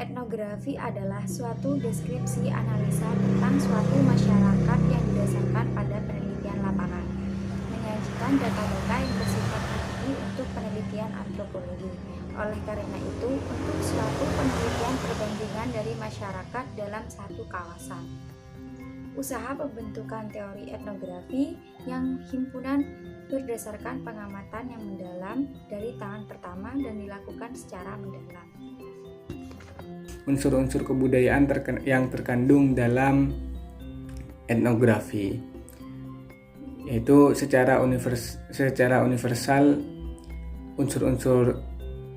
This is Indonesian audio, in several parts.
Etnografi adalah suatu deskripsi analisa tentang suatu masyarakat yang didasarkan pada penelitian lapangan, menyajikan data-data yang bersifat hakiki untuk penelitian antropologi. Oleh karena itu, untuk suatu penelitian perbandingan dari masyarakat dalam satu kawasan. Usaha pembentukan teori etnografi yang himpunan berdasarkan pengamatan yang mendalam dari tangan pertama dan dilakukan secara mendalam. Unsur-unsur kebudayaan yang terkandung dalam etnografi, yaitu secara universal unsur-unsur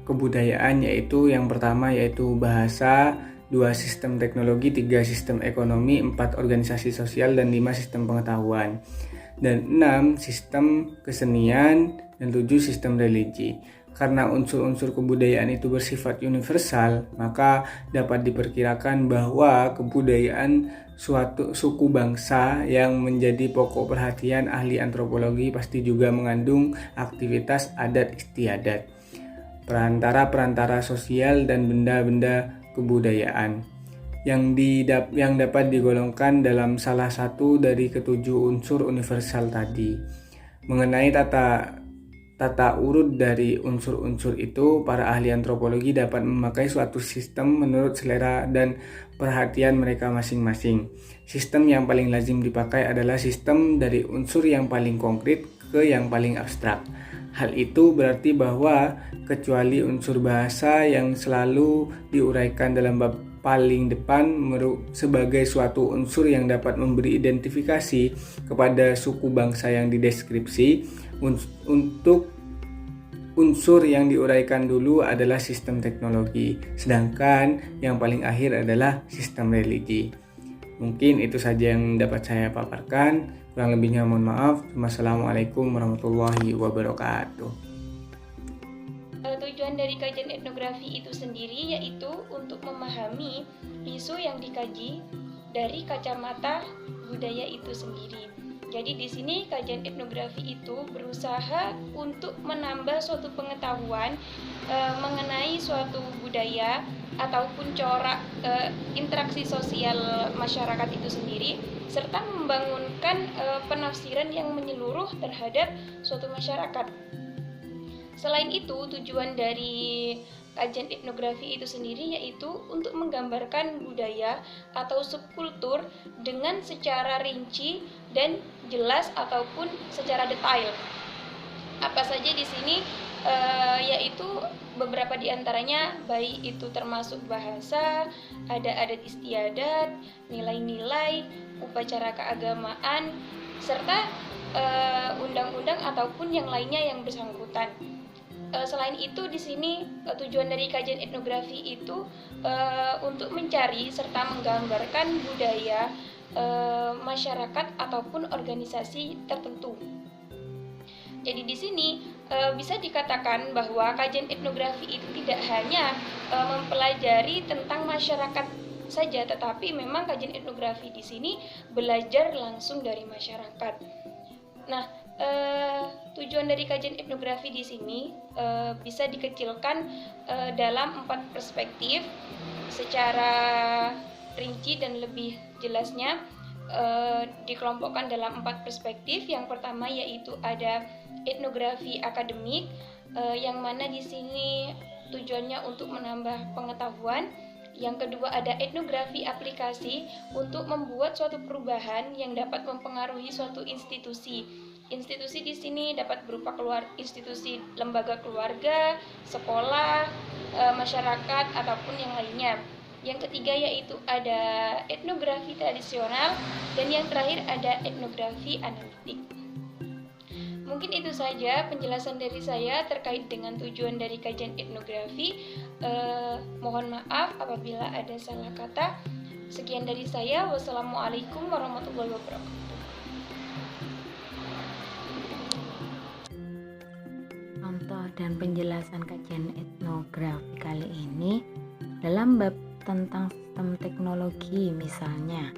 kebudayaan, yaitu yang pertama yaitu bahasa, 2 sistem teknologi, 3 sistem ekonomi, 4 organisasi sosial, dan 5 sistem pengetahuan, dan 6 sistem kesenian, dan 7 sistem religi. Karena unsur-unsur kebudayaan itu bersifat universal, maka dapat diperkirakan bahwa kebudayaan suatu suku bangsa yang menjadi pokok perhatian ahli antropologi pasti juga mengandung aktivitas adat istiadat, perantara sosial, dan benda-benda kebudayaan yang dapat digolongkan dalam salah satu dari ketujuh unsur universal tadi. Mengenai tata urut dari unsur-unsur itu, para ahli antropologi dapat memakai suatu sistem menurut selera dan perhatian mereka masing-masing. Sistem yang paling lazim dipakai adalah sistem dari unsur yang paling konkret ke yang paling abstrak. Hal itu berarti bahwa kecuali unsur bahasa yang selalu diuraikan dalam bab paling depan sebagai suatu unsur yang dapat memberi identifikasi kepada suku bangsa yang dideskripsi, untuk unsur yang diuraikan dulu adalah sistem teknologi, sedangkan yang paling akhir adalah sistem religi. Mungkin itu saja yang dapat saya paparkan. Kurang lebihnya mohon maaf. Wassalamualaikum warahmatullahi wabarakatuh. Tujuan dari kajian etnografi itu sendiri yaitu untuk memahami isu yang dikaji dari kacamata budaya itu sendiri. Jadi di sini kajian etnografi itu berusaha untuk menambah suatu pengetahuan mengenai suatu budaya ataupun corak interaksi sosial masyarakat itu sendiri, serta membangunkan penafsiran yang menyeluruh terhadap suatu masyarakat. Selain itu, tujuan dari kajian etnografi itu sendiri yaitu untuk menggambarkan budaya atau subkultur dengan secara rinci dan jelas ataupun secara detail. Apa saja di sini yaitu beberapa di antaranya, baik itu termasuk bahasa, ada adat istiadat, nilai-nilai, upacara keagamaan, serta undang-undang ataupun yang lainnya yang bersangkutan. Selain itu di sini tujuan dari kajian etnografi itu untuk mencari serta menggambarkan budaya masyarakat ataupun organisasi tertentu. Jadi di sini bisa dikatakan bahwa kajian etnografi itu tidak hanya mempelajari tentang masyarakat saja, tetapi memang kajian etnografi di sini belajar langsung dari masyarakat. Nah, tujuan dari kajian etnografi di sini bisa dikecilkan dalam 4 perspektif. Secara rinci dan lebih jelasnya dikelompokkan dalam 4 perspektif. Yang pertama yaitu ada etnografi akademik, yang mana di sini tujuannya untuk menambah pengetahuan. Yang kedua ada etnografi aplikasi, untuk membuat suatu perubahan yang dapat mempengaruhi suatu institusi. Institusi di sini dapat berupa institusi lembaga keluarga, sekolah, masyarakat ataupun yang lainnya. Yang ketiga yaitu ada etnografi tradisional, dan yang terakhir ada etnografi analitik. Mungkin itu saja penjelasan dari saya terkait dengan tujuan dari kajian etnografi. Mohon maaf apabila ada salah kata. Sekian dari saya. Wassalamualaikum warahmatullahi wabarakatuh. Contoh dan penjelasan kajian etnografi kali ini dalam bab tentang sistem teknologi misalnya,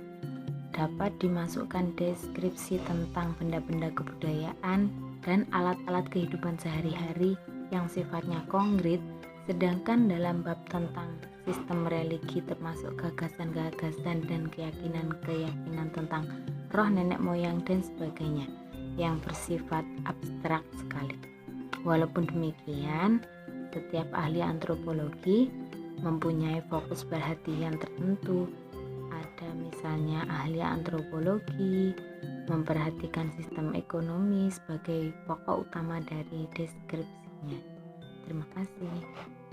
dapat dimasukkan deskripsi tentang benda-benda kebudayaan dan alat-alat kehidupan sehari-hari yang sifatnya konkret, sedangkan dalam bab tentang sistem religi termasuk gagasan-gagasan dan keyakinan-keyakinan tentang roh nenek moyang dan sebagainya yang bersifat abstrak sekali. Walaupun demikian, setiap ahli antropologi mempunyai fokus perhatian tertentu. Ada misalnya ahli antropologi memperhatikan sistem ekonomi sebagai pokok utama dari deskripsinya. Terima kasih.